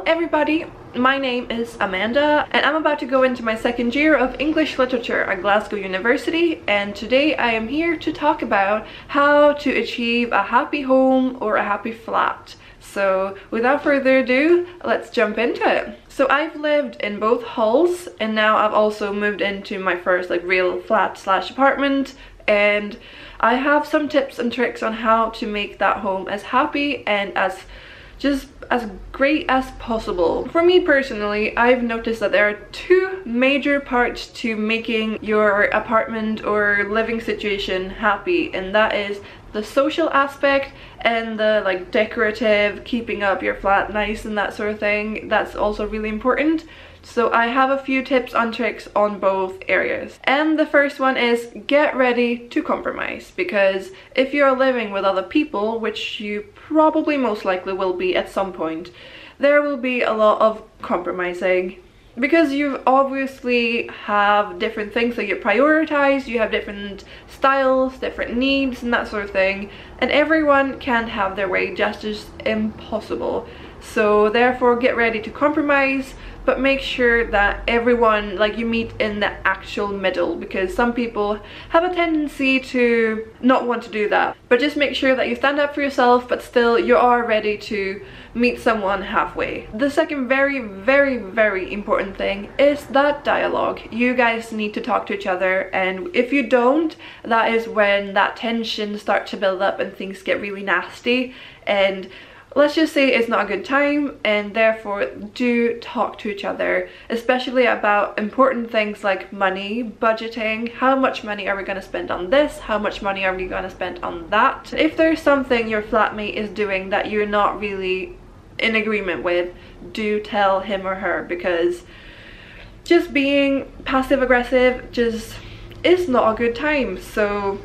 everybody, my name is Amanda and I'm about to go into my second year of English literature at Glasgow University, and today I am here to talk about how to achieve a happy home or a happy flat. So without further ado, let's jump into it. So I've lived in both halls and now I've also moved into my first real flat slash apartment, and I have some tips and tricks on how to make that home as happy and as great as possible. For me personally, I've noticed that there are two major parts to making your apartment or living situation happy, and that is the social aspect and the decorative, keeping up your flat nice and that sort of thing. That's also really important. So I have a few tips and tricks on both areas. And the first one is get ready to compromise, because if you're living with other people, which you probably most likely will be at some point, there will be a lot of compromising. Because you obviously have different things that you prioritize, you have different styles, different needs and that sort of thing, and everyone can't have their way, just as impossible. So therefore get ready to compromise, but make sure that everyone, you meet in the actual middle, because some people have a tendency to not want to do that. But just make sure that you stand up for yourself, but still you are ready to meet someone halfway. The second very important thing is that dialogue. You guys need to talk to each other, and if you don't, that is when that tension starts to build up and things get really nasty. And let's just say it's not a good time, and therefore do talk to each other, especially about important things like money, budgeting. How much money are we going to spend on this? How much money are we going to spend on that? If there's something your flatmate is doing that you're not really in agreement with, do tell him or her, because just being passive aggressive just is not a good time. So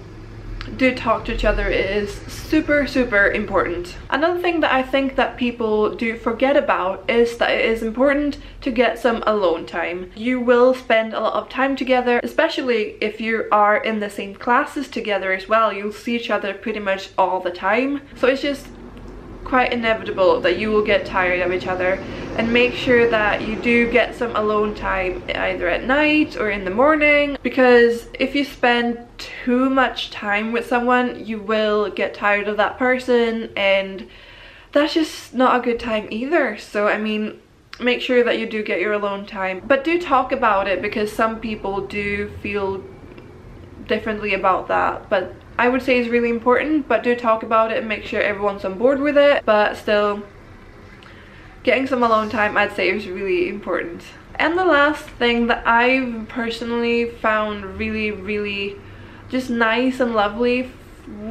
do talk to each other. It is super important. Another thing that I think that people do forget about is that it is important to get some alone time. You will spend a lot of time together, especially if you are in the same classes together as well. You'll see each other pretty much all the time, so it's just quite inevitable that you will get tired of each other. And make sure that you do get some alone time either at night or in the morning, because if you spend too much time with someone, you will get tired of that person, and that's just not a good time either. So I mean, make sure that you do get your alone time, but do talk about it, because some people do feel differently about that. But I would say it's really important, but do talk about it and make sure everyone's on board with it. But still, getting some alone time, I'd say, is really important. And the last thing that I've personally found really just nice and lovely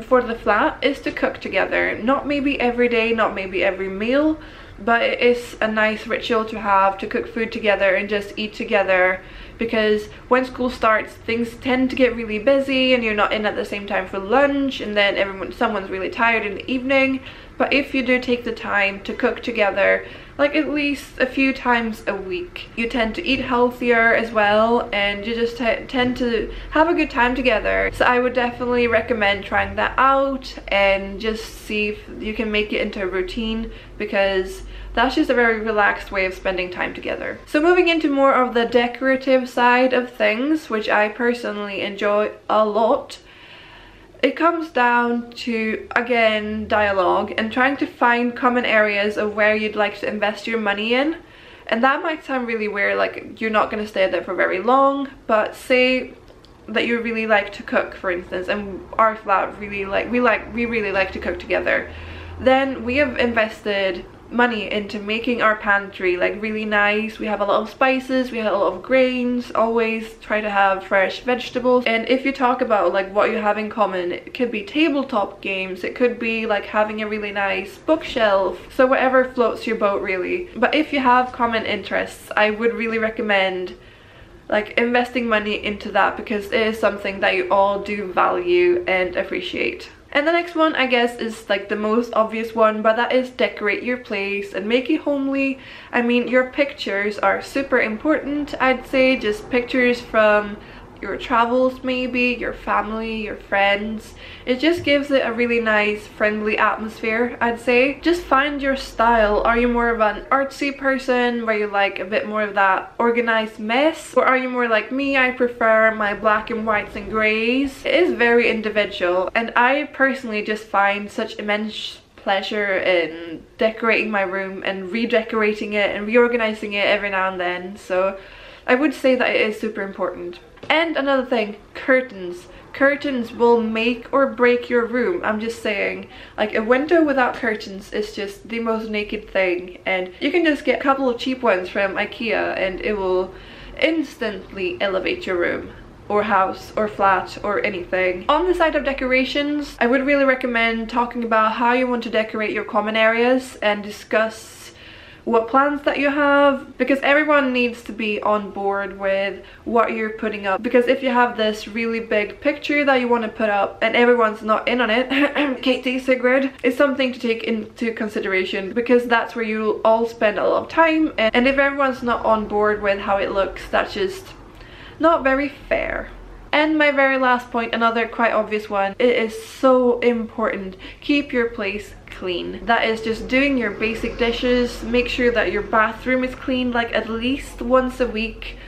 for the flat is to cook together. Not maybe every day, not maybe every meal, but it is a nice ritual to have, to cook food together and just eat together. Because when school starts, things tend to get really busy and you're not in at the same time for lunch, and then someone's really tired in the evening. But if you do take the time to cook together, at least a few times a week, you tend to eat healthier as well, and you just tend to have a good time together. So I would definitely recommend trying that out and just see if you can make it into a routine, because that's just a very relaxed way of spending time together. So moving into more of the decorative side of things, which I personally enjoy a lot, it comes down to, again, dialogue and trying to find common areas of where you'd like to invest your money in. And that might sound really weird, you're not going to stay there for very long, but say that you really like to cook, for instance, and our flat we really like to cook together. Then we have invested money into making our pantry really nice. We have a lot of spices, we have a lot of grains, always try to have fresh vegetables. And if you talk about what you have in common, it could be tabletop games, it could be having a really nice bookshelf, so whatever floats your boat really. But if you have common interests, I would really recommend investing money into that, because it is something that you all do value and appreciate. And the next one, I guess, is the most obvious one, but that is decorate your place and make it homely. I mean, your pictures are super important, I'd say. Just pictures from your travels, maybe your family, your friends. It just gives it a really nice friendly atmosphere, I'd say. Just find your style. Are you more of an artsy person where you like a bit more of that organized mess, or are you more like me? I prefer my black and whites and greys. It is very individual, and I personally just find such immense pleasure in decorating my room and redecorating it and reorganizing it every now and then. So I would say that it is super important. And another thing, curtains. Curtains will make or break your room. I'm just saying, like, a window without curtains is just the most naked thing, and you can just get a couple of cheap ones from IKEA and it will instantly elevate your room or house or flat or anything. On the side of decorations, I would really recommend talking about how you want to decorate your common areas and discuss what plans that you have, because everyone needs to be on board with what you're putting up. Because if you have this really big picture that you want to put up and everyone's not in on it, Katie, Sigrid, it's something to take into consideration, because that's where you'll all spend a lot of time, and if everyone's not on board with how it looks, that's just not very fair. And my very last point, another quite obvious one, it is so important. Keep your place clean. That is just doing your basic dishes. Make sure that your bathroom is clean like at least once a week.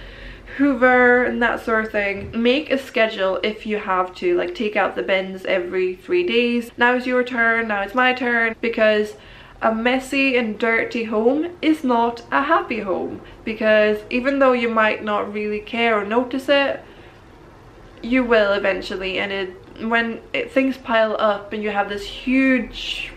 Hoover and that sort of thing. Make a schedule if you have to, like take out the bins every 3 days. Now it's your turn, now it's my turn, because a messy and dirty home is not a happy home. Because even though you might not really care or notice it, you will eventually, and when things pile up and you have this huge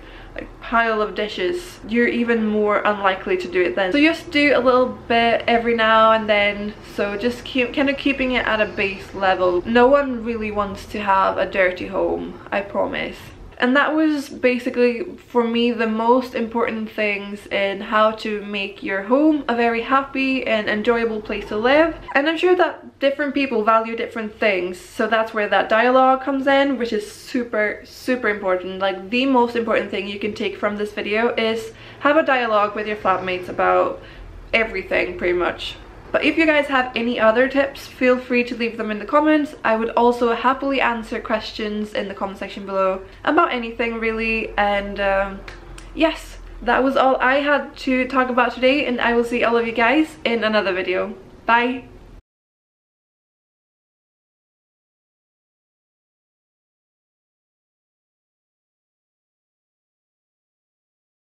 pile of dishes, you're even more unlikely to do it then. So just do a little bit every now and then, so just keep kind of keeping it at a base level. No one really wants to have a dirty home, I promise. And that was basically, for me, the most important things in how to make your home a very happy and enjoyable place to live. And I'm sure that different people value different things, so that's where that dialogue comes in, which is super, super important. Like, the most important thing you can take from this video is have a dialogue with your flatmates about everything, pretty much. But if you guys have any other tips, feel free to leave them in the comments. I would also happily answer questions in the comment section below about anything really. And yes, that was all I had to talk about today, and I will see all of you guys in another video. Bye!